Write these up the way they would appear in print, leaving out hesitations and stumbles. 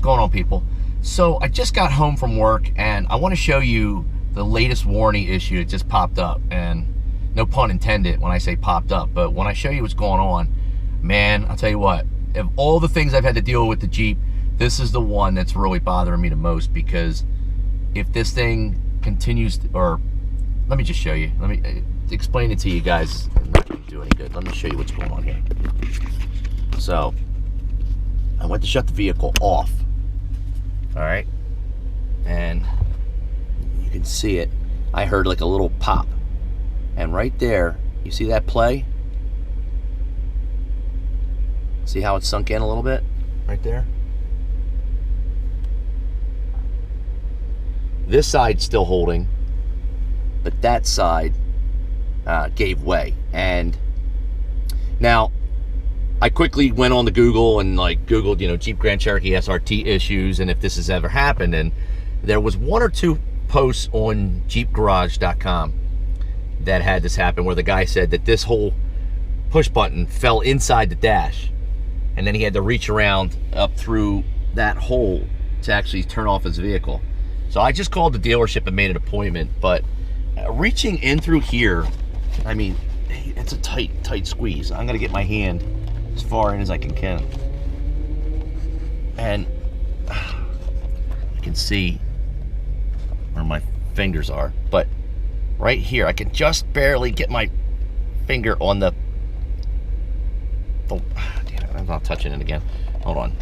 going on, people? So I just got home from work and I want to show you the latest warranty issue that just popped up, and no pun intended when I say popped up, but when I show you what's going on, man, I'll tell you what, of all the things I've had to deal with the Jeep, this is the one that's really bothering me the most, because if this thing continues to, or let me just show you, let me explain it to you guys. I'm not going to do any good. Let me show you what's going on here. So I went to shut the vehicle off, all right, and you can see it. I heard like a little pop, and right there, you see that play? See how it's sunk in a little bit? Right there. This side's still holding, but that side gave way. And now, I quickly went on to Google and like Googled, you know, Jeep Grand Cherokee SRT issues and if this has ever happened. And there was one or two posts on JeepGarage.com that had this happen, where the guy said that this whole push button fell inside the dash, and then he had to reach around up through that hole to actually turn off his vehicle. So I just called the dealership and made an appointment, but reaching in through here, I mean, it's a tight squeeze. I'm gonna get my hand as far in as I can. And you can see where my fingers are, but right here, I can just barely get my finger on the damn it, I'm not touching it again. Hold on.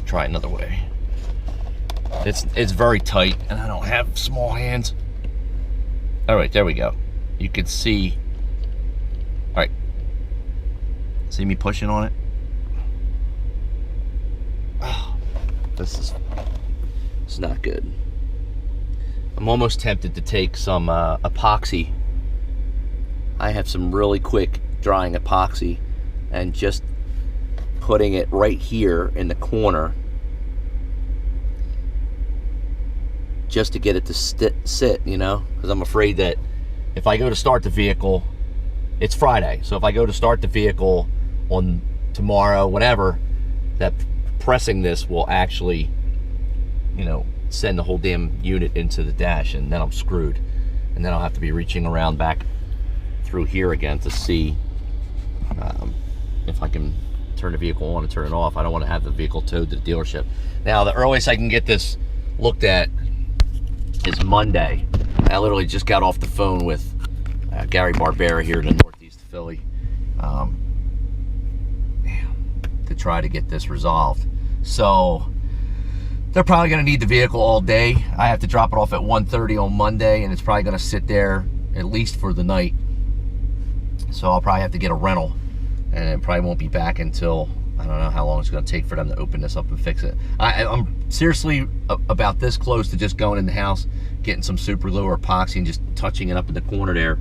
Try it another way. It's very tight, and I don't have small hands. All right, there we go. You can see. All right. See me pushing on it? Oh, this is not good. I'm almost tempted to take some epoxy. I have some really quick drying epoxy, and just putting it right here in the corner, just to get it to sit, you know, because I'm afraid that if I go to start the vehicle, it's Friday, so if I go to start the vehicle on tomorrow, whatever, that pressing this will actually, you know, send the whole damn unit into the dash, and then I'm screwed. And then I'll have to be reaching around back through here again to see if I can turn the vehicle on and turn it off. I don't want to have the vehicle towed to the dealership. Now, the earliest I can get this looked at is Monday. I literally just got off the phone with Gary Barbera here in the northeast of Philly to try to get this resolved. So they're probably going to need the vehicle all day. I have to drop it off at 1:30 on Monday, and it's probably going to sit there at least for the night. So I'll probably have to get a rental, and it probably won't be back until, I don't know how long it's going to take for them to open this up and fix it. I'm seriously about this close to just going in the house, getting some super glue or epoxy, and just touching it up in the corner there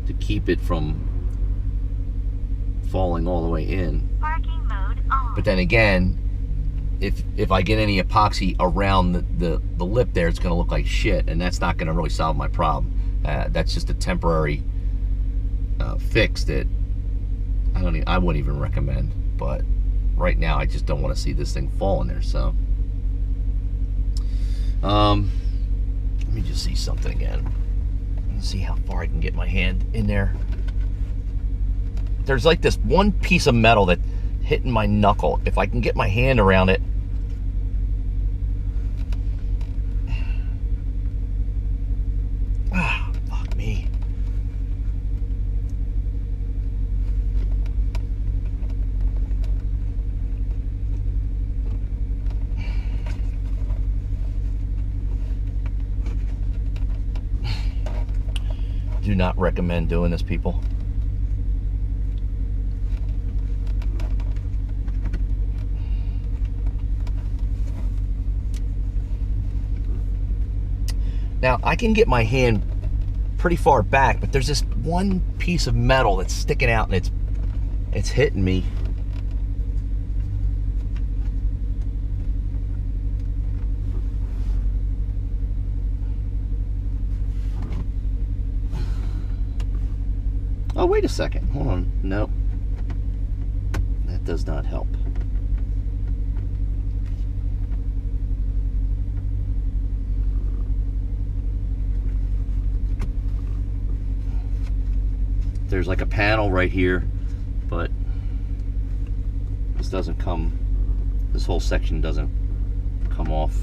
to keep it from falling all the way in. Parking mode on. But then again, if I get any epoxy around the lip there, it's going to look like shit, and that's not going to really solve my problem. That's just a temporary fix that I wouldn't even recommend. But right now, I just don't want to see this thing fall in there. So let me just see something again. Let's see how far I can get my hand in there. There's like this one piece of metal that hitting my knuckle. If I can get my hand around it, fuck me. Do not recommend doing this, people. Now, I can get my hand pretty far back, but there's this one piece of metal that's sticking out, and it's hitting me. Oh, wait a second. Hold on. No. That does not help. there's like a panel right here, but this doesn't come, this whole section doesn't come off.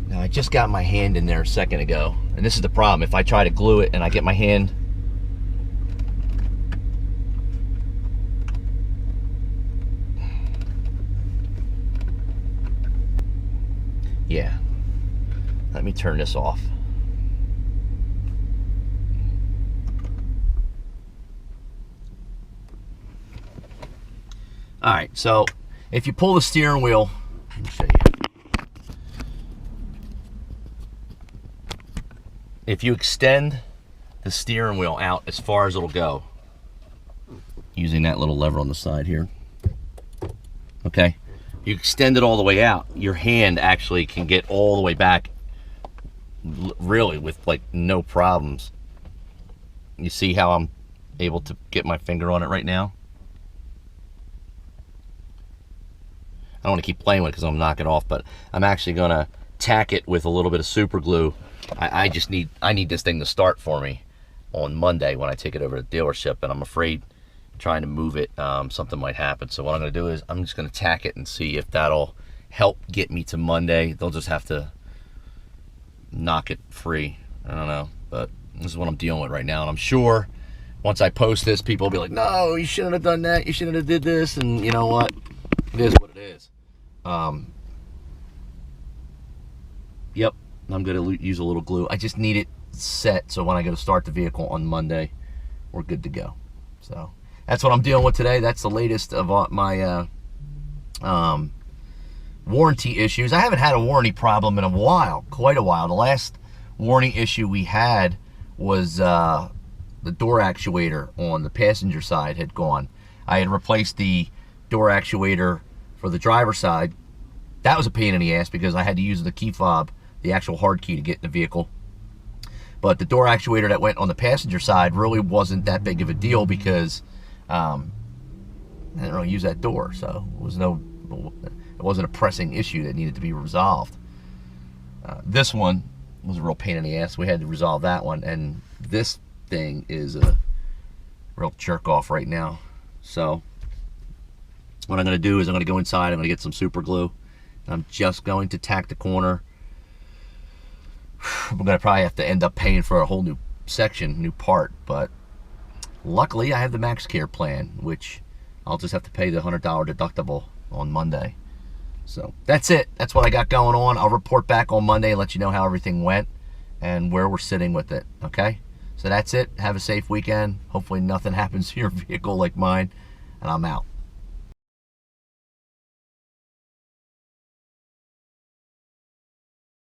Now, I just got my hand in there a second ago, and this is the problem. If I try to glue it and I get my hand, yeah, let me turn this off. All right, so if you pull the steering wheel, let me show you. If you extend the steering wheel out as far as it'll go, using that little lever on the side here, okay, you extend it all the way out, your hand actually can get all the way back, really, with like no problems. You see how I'm able to get my finger on it right now? I don't want to keep playing with it because I'm knocking it off, but I'm actually going to tack it with a little bit of super glue. I need this thing to start for me on Monday when I take it over to the dealership, and I'm afraid trying to move it, something might happen. So what I'm going to do is I'm just going to tack it and see if that'll help get me to Monday. They'll just have to knock it free. I don't know, but this is what I'm dealing with right now, and I'm sure once I post this, people will be like, no, you shouldn't have done that, you shouldn't have did this, and you know what, it is what it is. Yep, I'm going to use a little glue. I just need it set so when I go to start the vehicle on Monday, we're good to go. So that's what I'm dealing with today. That's the latest of my warranty issues. I haven't had a warranty problem in a while, quite a while. The last warranty issue we had was the door actuator on the passenger side had gone. I had replaced the door actuator for the driver's side. That was a pain in the ass because I had to use the key fob, the actual hard key, to get in the vehicle. But the door actuator that went on the passenger side really wasn't that big of a deal because I didn't really use that door, so it wasn't a pressing issue that needed to be resolved. This one was a real pain in the ass. We had to resolve that one, and this thing is a real jerk off right now. So what I'm going to do is I'm going to go inside, I'm going to get some super glue, and I'm just going to tack the corner. I'm going to probably have to end up paying for a whole new section, new part, but luckily I have the MaxCare plan, which I'll just have to pay the $100 deductible on Monday. So that's it. That's what I got going on. I'll report back on Monday and let you know how everything went and where we're sitting with it, okay? So that's it. Have a safe weekend. Hopefully nothing happens to your vehicle like mine, and I'm out.